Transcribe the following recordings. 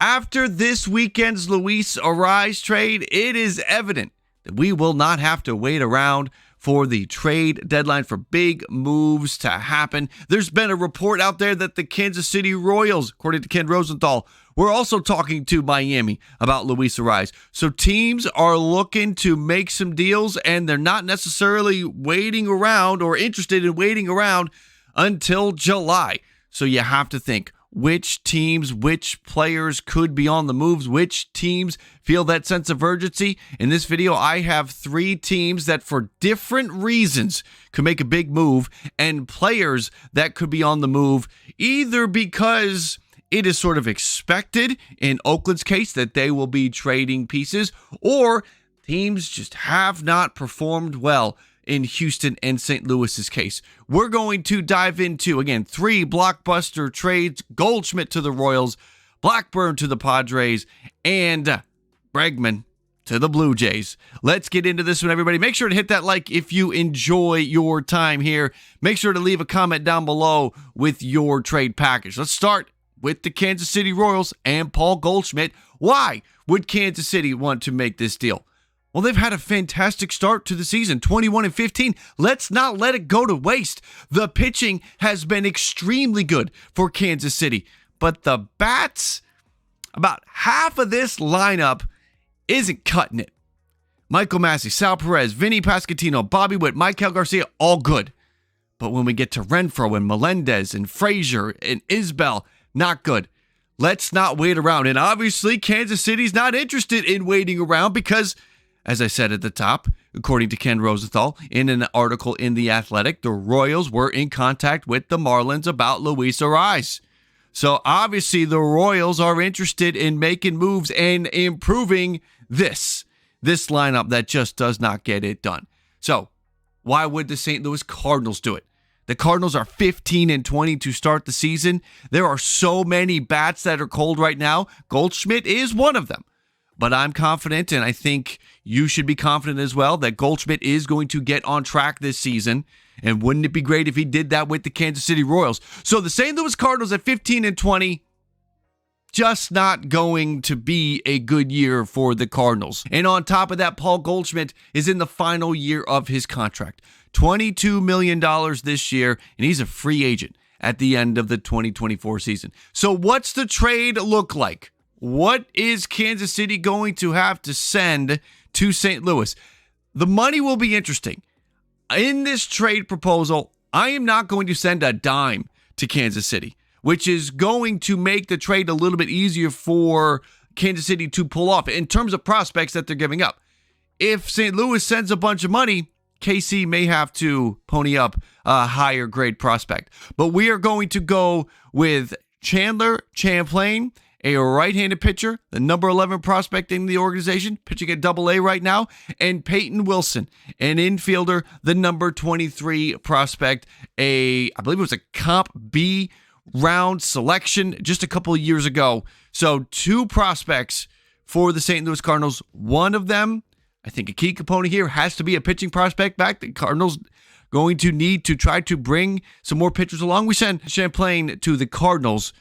After this weekend's Luis Arraez trade, it is evident that we will not have to wait around for the trade deadline for big moves to happen. There's been a report out there that the Kansas City Royals, according to Ken Rosenthal, were also talking to Miami about Luis Arraez. So teams are looking to make some deals, and they're not necessarily waiting around or interested in waiting around until July. So you have to think, which teams, which players could be on the moves, which teams feel that sense of urgency. In this video, I have 3 teams that for different reasons could make a big move, and players that could be on the move either because it is sort of expected in Oakland's case that they will be trading pieces, or teams just have not performed well in Houston and St. Louis's case. We're going to dive into, again, 3 blockbuster trades: Goldschmidt to the Royals, Blackburn to the Padres, and Bregman to the Blue Jays. Let's get into this one, everybody. Make sure to hit that like if you enjoy your time here. Make sure to leave a comment down below with your trade package. Let's start with the Kansas City Royals and Paul Goldschmidt. Why would Kansas City want to make this deal? Well, they've had a fantastic start to the season, 21-15. Let's not let it go to waste. The pitching has been extremely good for Kansas City, but the bats, about half of this lineup isn't cutting it. Michael Massey, Sal Perez, Vinny Pasquantino, Bobby Witt, Maikel Garcia, all good. But when we get to Renfroe and Melendez and Frazier and Isbell, not good. Let's not wait around. And obviously, Kansas City's not interested in waiting around because, as I said at the top, according to Ken Rosenthal, in an article in The Athletic, the Royals were in contact with the Marlins about Luis Arraez. So obviously the Royals are interested in making moves and improving this lineup that just does not get it done. So why would the St. Louis Cardinals do it? The Cardinals are 15-20 to start the season. There are so many bats that are cold right now. Goldschmidt is one of them. But I'm confident, and I think you should be confident as well, that Goldschmidt is going to get on track this season. And wouldn't it be great if he did that with the Kansas City Royals? So the St. Louis Cardinals at 15-20, just not going to be a good year for the Cardinals. And on top of that, Paul Goldschmidt is in the final year of his contract. $22 million this year, and he's a free agent at the end of the 2024 season. So what's the trade look like? What is Kansas City going to have to send to St. Louis? The money will be interesting. In this trade proposal, I am not going to send a dime to Kansas City, which is going to make the trade a little bit easier for Kansas City to pull off in terms of prospects that they're giving up. If St. Louis sends a bunch of money, KC may have to pony up a higher grade prospect. But we are going to go with Chandler Champlain, a right-handed pitcher, the number 11 prospect in the organization, pitching at Double-A right now, and Peyton Wilson, an infielder, the number 23 prospect, I believe it was a Comp B round selection just a couple of years ago. So 2 prospects for the St. Louis Cardinals. One of them, I think a key component here, has to be a pitching prospect back. The Cardinals going to need to try to bring some more pitchers along. We send Champlain to the Cardinals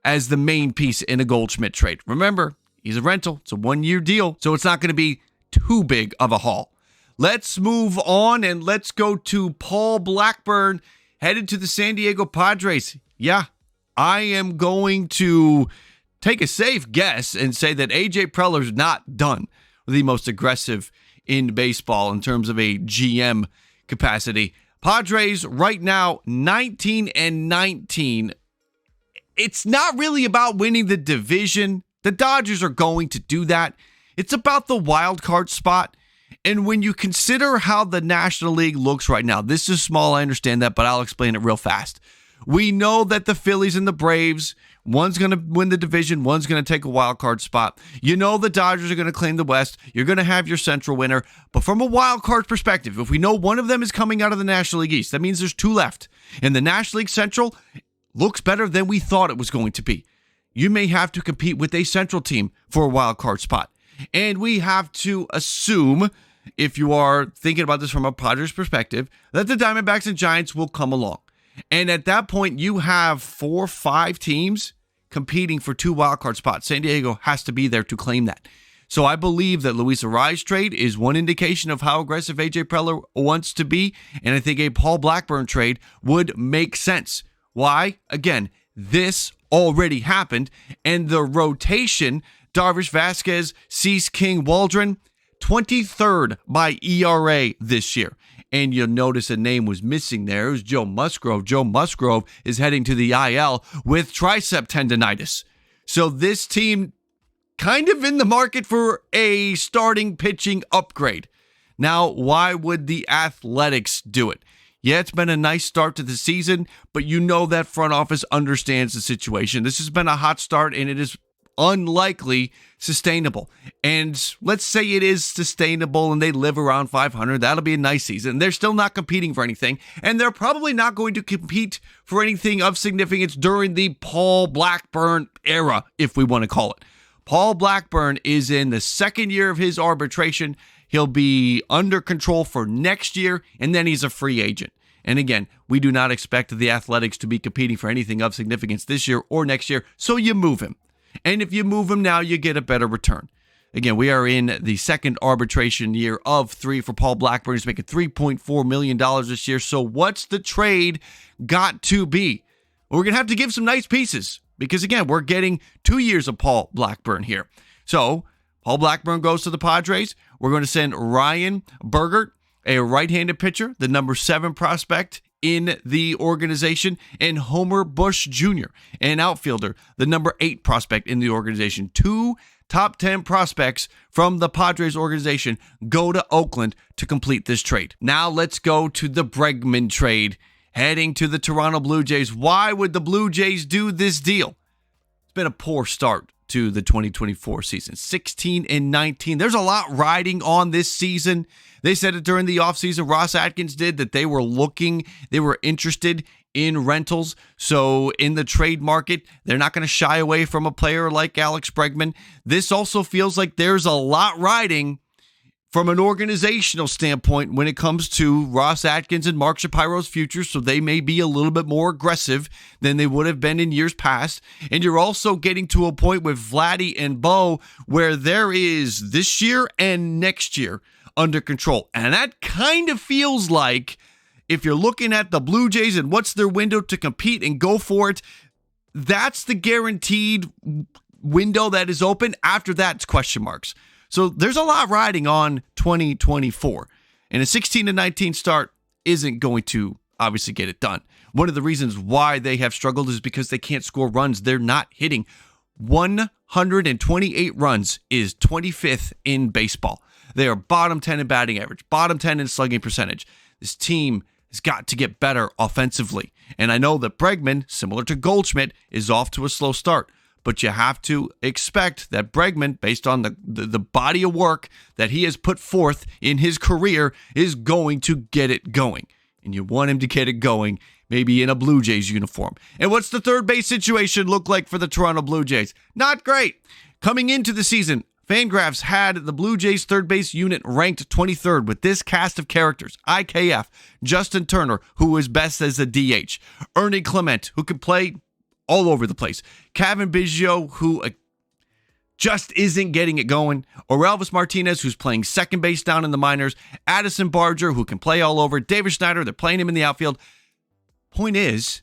as the main piece in a Goldschmidt trade. Remember, he's a rental. It's a 1-year deal, so it's not going to be too big of a haul. Let's move on, and let's go to Paul Blackburn, headed to the San Diego Padres. Yeah, I am going to take a safe guess and say that A.J. Preller's not done with the most aggressive in baseball in terms of a GM capacity. Padres right now 19-19. It's not really about winning the division. The Dodgers are going to do that. It's about the wild card spot. And when you consider how the National League looks right now, this is small, I understand that, but I'll explain it real fast. We know that the Phillies and the Braves, one's going to win the division, one's going to take a wild card spot. You know the Dodgers are going to claim the West. You're going to have your Central winner. But from a wild card perspective, if we know one of them is coming out of the National League East, that means there's 2 left. In the National League Central, looks better than we thought it was going to be. You may have to compete with a Central team for a wild card spot. And we have to assume, if you are thinking about this from a Padres perspective, that the Diamondbacks and Giants will come along. And at that point, you have 4 or 5 teams competing for 2 wildcard spots. San Diego has to be there to claim that. So I believe that Luis Arraez trade is one indication of how aggressive A.J. Preller wants to be, and I think a Paul Blackburn trade would make sense. Why? Again, this already happened, and the rotation, Darvish, Vasquez, Cease, King, Waldron, 23rd by ERA this year. And you'll notice a name was missing there. It was Joe Musgrove. Joe Musgrove is heading to the IL with tricep tendonitis. So this team kind of in the market for a starting pitching upgrade. Now, why would the Athletics do it? Yeah, it's been a nice start to the season, but you know that front office understands the situation. This has been a hot start, and it is unlikely sustainable. And let's say it is sustainable and they live around 500. That'll be a nice season. They're still not competing for anything, and they're probably not going to compete for anything of significance during the Paul Blackburn era, if we want to call it. Paul Blackburn is in the second year of his arbitration. He'll be under control for next year, and then he's a free agent. And again, we do not expect the Athletics to be competing for anything of significance this year or next year, so you move him. And if you move him now, you get a better return. Again, we are in the second arbitration year of 3 for Paul Blackburn. He's making $3.4 million this year. So what's the trade got to be? We're going to have to give some nice pieces because, again, we're getting 2 years of Paul Blackburn here. So Paul Blackburn goes to the Padres. We're going to send Ryan Bergert, a right-handed pitcher, the number 7 prospect in the organization, and Homer Bush Jr., an outfielder, the number 8 prospect in the organization. 2 top 10 prospects from the Padres organization go to Oakland to complete this trade. Now let's go to the Bregman trade, heading to the Toronto Blue Jays. Why would the Blue Jays do this deal? It's been a poor start to the 2024 season. 16-19. There's a lot riding on this season. They said it during the offseason. Ross Atkins did that they were interested in rentals. So in the trade market, they're not going to shy away from a player like Alex Bregman. This also feels like there's a lot riding from an organizational standpoint when it comes to Ross Atkins and Mark Shapiro's future, so they may be a little bit more aggressive than they would have been in years past. And you're also getting to a point with Vladdy and Bo where there is this year and next year under control. And that kind of feels like if you're looking at the Blue Jays and what's their window to compete and go for it, that's the guaranteed window that is open. After that, it's question marks. So there's a lot riding on 2024, and a 16-19 start isn't going to obviously get it done. One of the reasons why they have struggled is because they can't score runs. They're not hitting. 128 runs is 25th in baseball. They are bottom 10 in batting average, bottom 10 in slugging percentage. This team has got to get better offensively, and I know that Bregman, similar to Goldschmidt, is off to a slow start. But you have to expect that Bregman, based on the body of work that he has put forth in his career, is going to get it going. And you want him to get it going, maybe in a Blue Jays uniform. And what's the third base situation look like for the Toronto Blue Jays? Not great. Coming into the season, Fangraphs had the Blue Jays third base unit ranked 23rd with this cast of characters. IKF, Justin Turner, who is best as a DH. Ernie Clement, who can play all over the place. Kevin Biggio, who just isn't getting it going. Orelvis Martinez, who's playing second base down in the minors. Addison Barger, who can play all over. David Schneider, they're playing him in the outfield. Point is,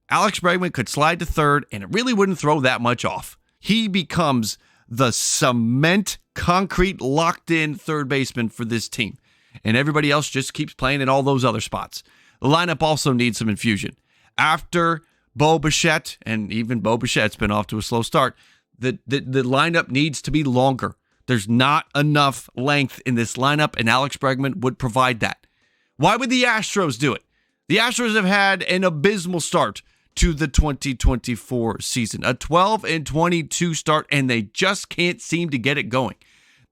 Alex Bregman could slide to third, and it really wouldn't throw that much off. He becomes the cement, concrete, locked-in third baseman for this team. And everybody else just keeps playing in all those other spots. The lineup also needs some infusion. After Bo Bichette, and even Bo Bichette's been off to a slow start, the lineup needs to be longer. There's not enough length in this lineup, and Alex Bregman would provide that. Why would the Astros do it? The Astros have had an abysmal start to the 2024 season, a 12-22 start, and they just can't seem to get it going.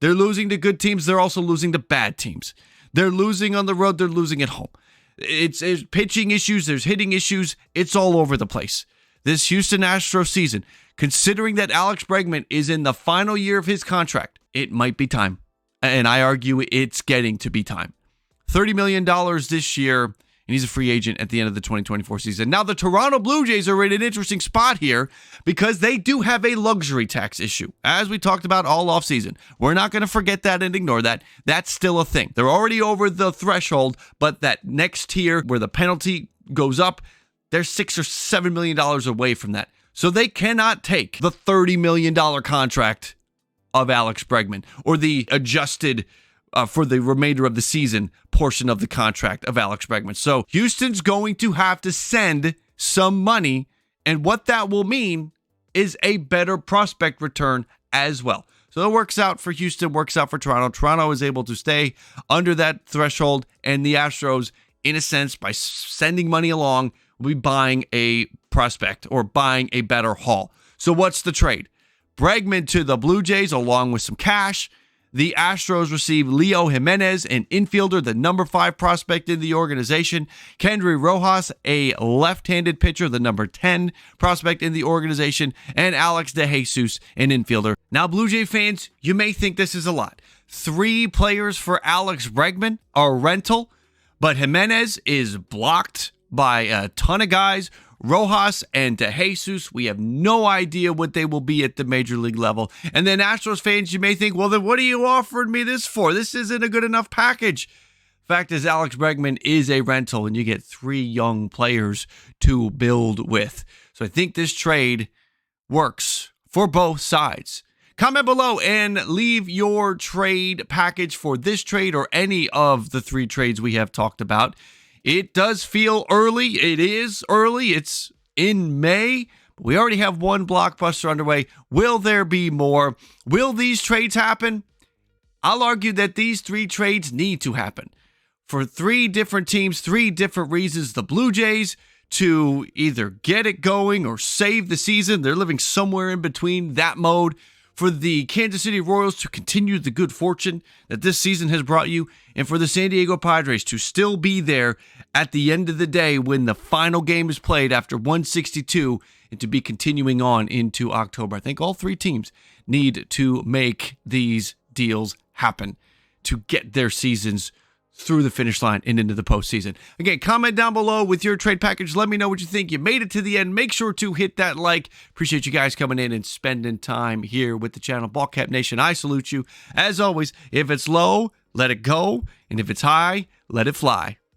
They're losing to good teams. They're also losing to bad teams. They're losing on the road. They're losing at home. It's pitching issues. There's hitting issues. It's all over the place. This Houston Astros season, considering that Alex Bregman is in the final year of his contract, it might be time. And I argue it's getting to be time. $30 million this year and he's a free agent at the end of the 2024 season. Now, the Toronto Blue Jays are in an interesting spot here because they do have a luxury tax issue, as we talked about all offseason. We're not going to forget that and ignore that. That's still a thing. They're already over the threshold, but that next tier where the penalty goes up, they're $6 or $7 million away from that. So they cannot take the $30 million contract of Alex Bregman or the adjusted for the remainder of the season portion of the contract of Alex Bregman. So Houston's going to have to send some money, and what that will mean is a better prospect return as well. So it works out for Houston, works out for Toronto. Toronto is able to stay under that threshold, and the Astros, in a sense, by sending money along, will be buying a prospect or buying a better haul. So what's the trade? Bregman to the Blue Jays along with some cash. The Astros receive Leo Jimenez, an infielder, the number 5 prospect in the organization. Kendry Rojas, a left-handed pitcher, the number 10 prospect in the organization. And Alex DeJesus, an infielder. Now, Blue Jay fans, you may think this is a lot. 3 players for Alex Bregman, a rental, but Jimenez is blocked by a ton of guys. Rojas and DeJesus, we have no idea what they will be at the major league level. And then Astros fans, you may think, well, then what are you offering me this for? This isn't a good enough package. Fact is, Alex Bregman is a rental, and you get 3 young players to build with. So I think this trade works for both sides. Comment below and leave your trade package for this trade or any of the 3 trades we have talked about. It does feel early. It is early. It's in May. But we already have 1 blockbuster underway. Will there be more? Will these trades happen? I'll argue that these 3 trades need to happen for 3 different teams, 3 different reasons. The Blue Jays to either get it going or save the season. They're living somewhere in between that mode. For the Kansas City Royals to continue the good fortune that this season has brought you, and for the San Diego Padres to still be there at the end of the day when the final game is played after 162 and to be continuing on into October. I think all 3 teams need to make these deals happen to get their seasons through the finish line and into the postseason. Again, comment down below with your trade package. Let me know what you think. You made it to the end. Make sure to hit that like. Appreciate you guys coming in and spending time here with the channel. BallCap Nation, I salute you. As always, if it's low, let it go. And if it's high, let it fly.